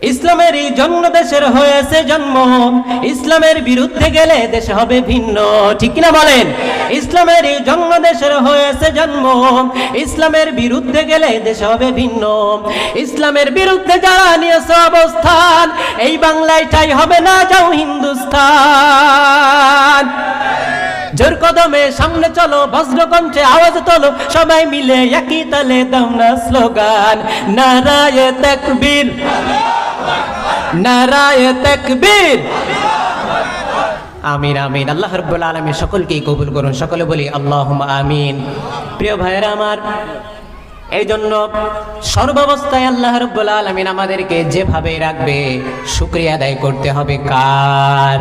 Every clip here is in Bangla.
ইসলামের এই জন্ম দেশের হয়েছে জন্ম, ইসলামের বিরুদ্ধে গেলে দেশ হবে ভিন্ন, ঠিক কিনা বলেন? ইসলামের এই জন্ম দেশের হয়েছে জন্ম, ইসলামের বিরুদ্ধে গেলে দেশ হবে ভিন্ন। ইসলামের বিরুদ্ধে যারা নিয়েছে অবস্থান, এই বাংলায় ঠাই হবে না, যাও হিন্দুস্তান। জোর কদমে সামনে চলো, বজ্রকণ্ঠে আওয়াজ তোলো, সবাই মিলে একই তালে দাও না স্লোগান, নারায়ে তাকবীর, নারায়ে তাকবীর। আমিন আমিন। আল্লাহ রাব্বুল আলামিন সকলকেই কবুল করুন, সকলে বলি আল্লাহুম্মা আমিন। প্রিয় ভাইরা আমার, এই জন্য সর্বাবস্থায় আল্লাহ রাব্বুল আলামিন আমাদেরকে যেভাবে রাখবে শুকরিয়া আদায় করতে হবে কার?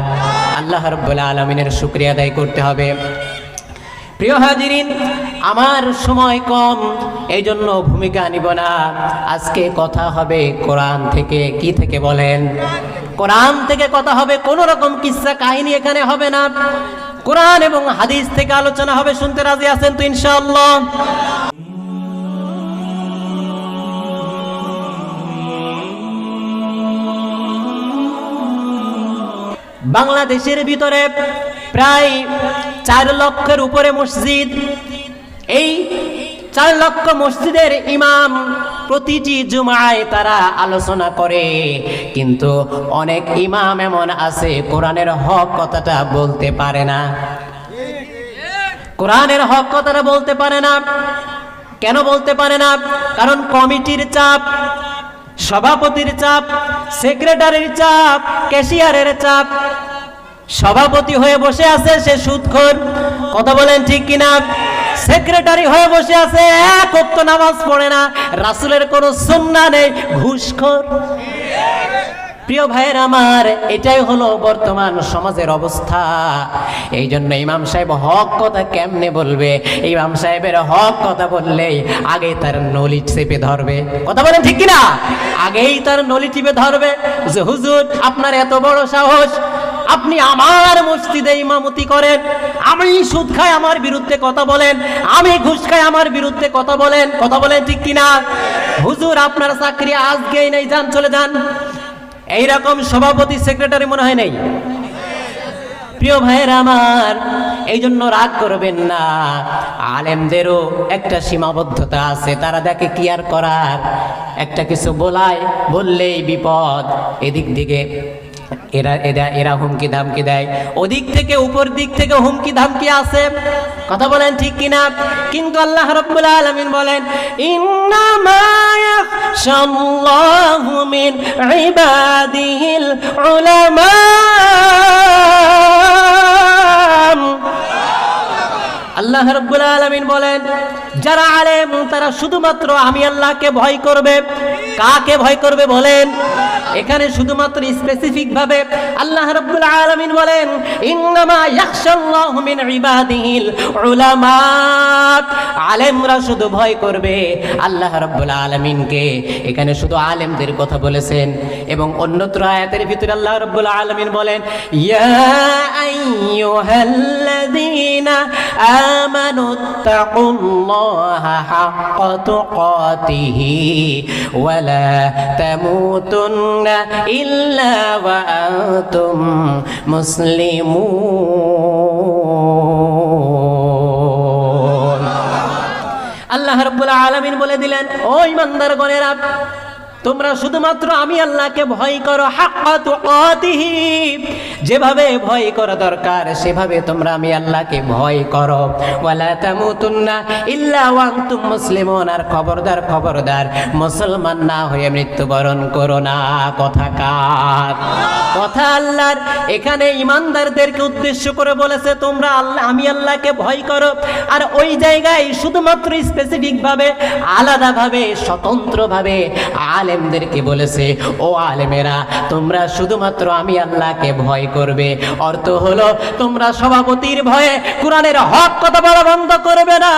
আল্লাহ রাব্বুল আলামিনের শুকরিয়া আদায় করতে হবে। প্রিয় হাজিরিন, আমার সময় কম, এই জন্য ভূমিকা নিব না। আজকে কথা হবে কোরআন থেকে। কি থেকে বলেন? কোরআন থেকে কথা হবে, কোন রকম কিসসা কাহিনী এখানে হবে না। কোরআন এবং হাদিস থেকে আলোচনা হবে। শুনতে রাজি আছেন তো ইনশাআল্লাহ? বাংলাদেশের ভিতরে প্রায় 4 লক্ষের উপরে মসজিদ। এই 4 লক্ষ মসজিদের ইমাম প্রতিটি জুমায় তারা আলোচনা করে, কিন্তু অনেক ইমাম এমন আছে কোরআনের হক কথাটা বলতে পারে না। কোরআনের হক কথাটা বলতে পারে না। কেন বলতে পারে না? কারণ কমিটির চাপ, সভাপতির চাপ, সেক্রেটারির চাপ, ক্যাশিয়ারের চাপ। সভাপতি হয়ে বসে আছে সে সুদখোর, কথা বলেন ঠিক কিনা? সেক্রেটারি হয়ে বসে আছে, এক ওয়াক্ত নামাজ পড়ে না, রাসূলের কোনো সুন্নাহ নেই, ঘুষখোর। প্রিয় ভাইয়ের আমার, এটাই হলো বর্তমান সমাজের অবস্থা। এই জন্য ইমাম সাহেব হক কথা কেমনে বলবে? ইমাম সাহেবের হক কথা বললেই আগে তার নলি চেপে ধরবে, কথা বলেন ঠিক কিনা? আগেই তার নলি টিপে ধরবে যে হুজুর আপনার এত বড় সাহস, আপনি আমার মসজিদে ইমামতি করেন, আমি সুদ খাই আমার বিরুদ্ধে কথা বলেন, আমি ঘুষ খাই আমার বিরুদ্ধে কথা বলেন, কথা বলেন ঠিক কিনা? হুজুর আপনার চাকরি আজকেই নেই, যান চলে যান। এইরকম সভাপতি সেক্রেটারি মনে হয় নাই। প্রিয় ভাইয়ের আমার, এই জন্য রাগ করবেন না। আলেমদেরও একটা সীমাবদ্ধতা আছে, তারা দেখে কি আর করার, একটা কিছু বললেই বিপদ। এদিক দিকে এরা হুমকি ধামকি দেয়, ওদিক থেকে উপর দিক থেকে হুমকি ধামকি আছে, কথা বলেন ঠিক কিনা? কিন্তু আল্লাহ রাব্বুল আলামিন বলেন, ইন্নামা ইয়াখশাল্লাহু মিন ইবাদিহিল উলামা। আল্লাহ রাব্বুল আলামিন বলেন, যারা আলেম তারা শুধুমাত্র আমি আল্লাহকে ভয় করবে। কাকে ভয় করবে বলেন? এখানে শুধুমাত্র স্পেসিফিক ভাবে আল্লাহ রাব্বুল আলামিন বলেন, ইন্নামা ইয়াখশাল্লাহু মিন ইবাদিহিল উলামা। আলেমরা শুধু ভয় করবে আল্লাহ রাব্বুল আলামিনকে। এখানে শুধু আলেমদের কথা বলেছেন। এবং অন্যত্র আয়াতের ভিতরে আল্লাহ রাব্বুল আলামিন বলেন, ইয়া আইয়ুহাল্লাযীনা আমানুত্তাকুল্লাহা হাক্কা তুকাতিহি ওয়া লা তামুতুন্না ইল্লা ওয়া আনতুম মুসলিমুন। আল্লাহ রাব্বুল আলামিন বলে দিলেন, ও ঈমানদারগণেরা, তোমরা শুধুমাত্র আমি আল্লাহকে ভয় করো, হাক্কা তুকাতিহি, যেভাবে ভয় করা দরকার সেভাবে তোমরা আমি আল্লাহকে ভয় করো। ওয়ালা তামুতুন্না ইল্লা ওয়া আনতুম মুসলিমুন, আর খবরদার খবরদার মুসলমান না হয়ে মৃত্যুবরণ করো না। কথা কার? কথা আল্লাহর। এখানে ঈমানদারদেরকে উদ্দেশ্য করে বলেছে তোমরা আমি আল্লাহকে ভয় করো, আর ওই জায়গায় শুধুমাত্র স্পেসিফিক ভাবে, আলাদা ভাবে, স্বতন্ত্র ভাবে আলেমদেরকে বলেছে, ও আলেমেরা তোমরা শুধুমাত্র আমি আল্লাহকে ভয় করবে। অর্থ হলো তোমরা সভাপতির ভয়ে কোরআনের হক কথা বলা বন্ধ করবে না,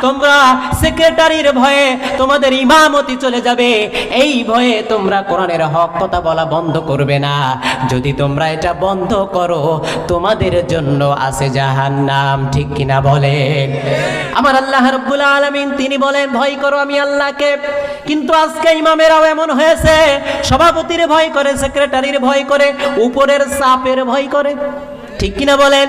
তোমরা সেক্রেটারির ভয়ে তোমাদের ইমামতি চলে যাবে, এই ভয়ে তোমরা কোরআনের হক কথা বলা বন্ধ করবে না। যদি তোমরা এটা বন্ধ করো তোমাদের জন্য আছে জাহান্নাম, ঠিক কিনা বলেন? আমার আল্লাহ রাব্বুল আলামিন তিনি বলেন ভয় করো আমি আল্লাহকে, কিন্তু আজকে ইমামেরা সমাজটাও এমন হয়েছে, সভাপতির ভয় করে, সেক্রেটারির ভয় করে, উপরের চাপের ভয় করে। ঠিক কিনা বলেন?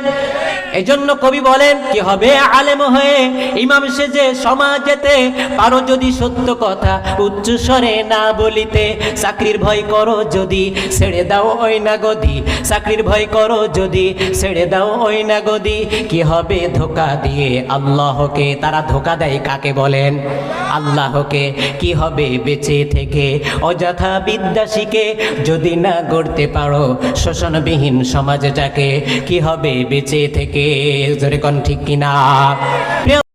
এজন্য কবি বলেন কি হবে আলেম হয়ে ইমাম সেজে সমাজেতে, পারো যদি সত্য কথা উচ্চ স্বরে না বলিতে, চাকরির ভয় করো যদি ছেড়ে দাও ওই না গদি, চাকরির ভয় করো যদি ছেড়ে দাও ওই না গদি, কি হবে ধোকা দিয়ে আল্লাহকে। তারা ধোকা দেয় কাকে বলেন? আল্লাহকে। কি হবে বেঁচে থেকে অযথা বিদ্যা শিখে, যদি না গড়তে পারো শোষণবিহীন সমাজটাকে, কি হবে বেঁচে থেকে? জোরে কোন ঠিক কিনা?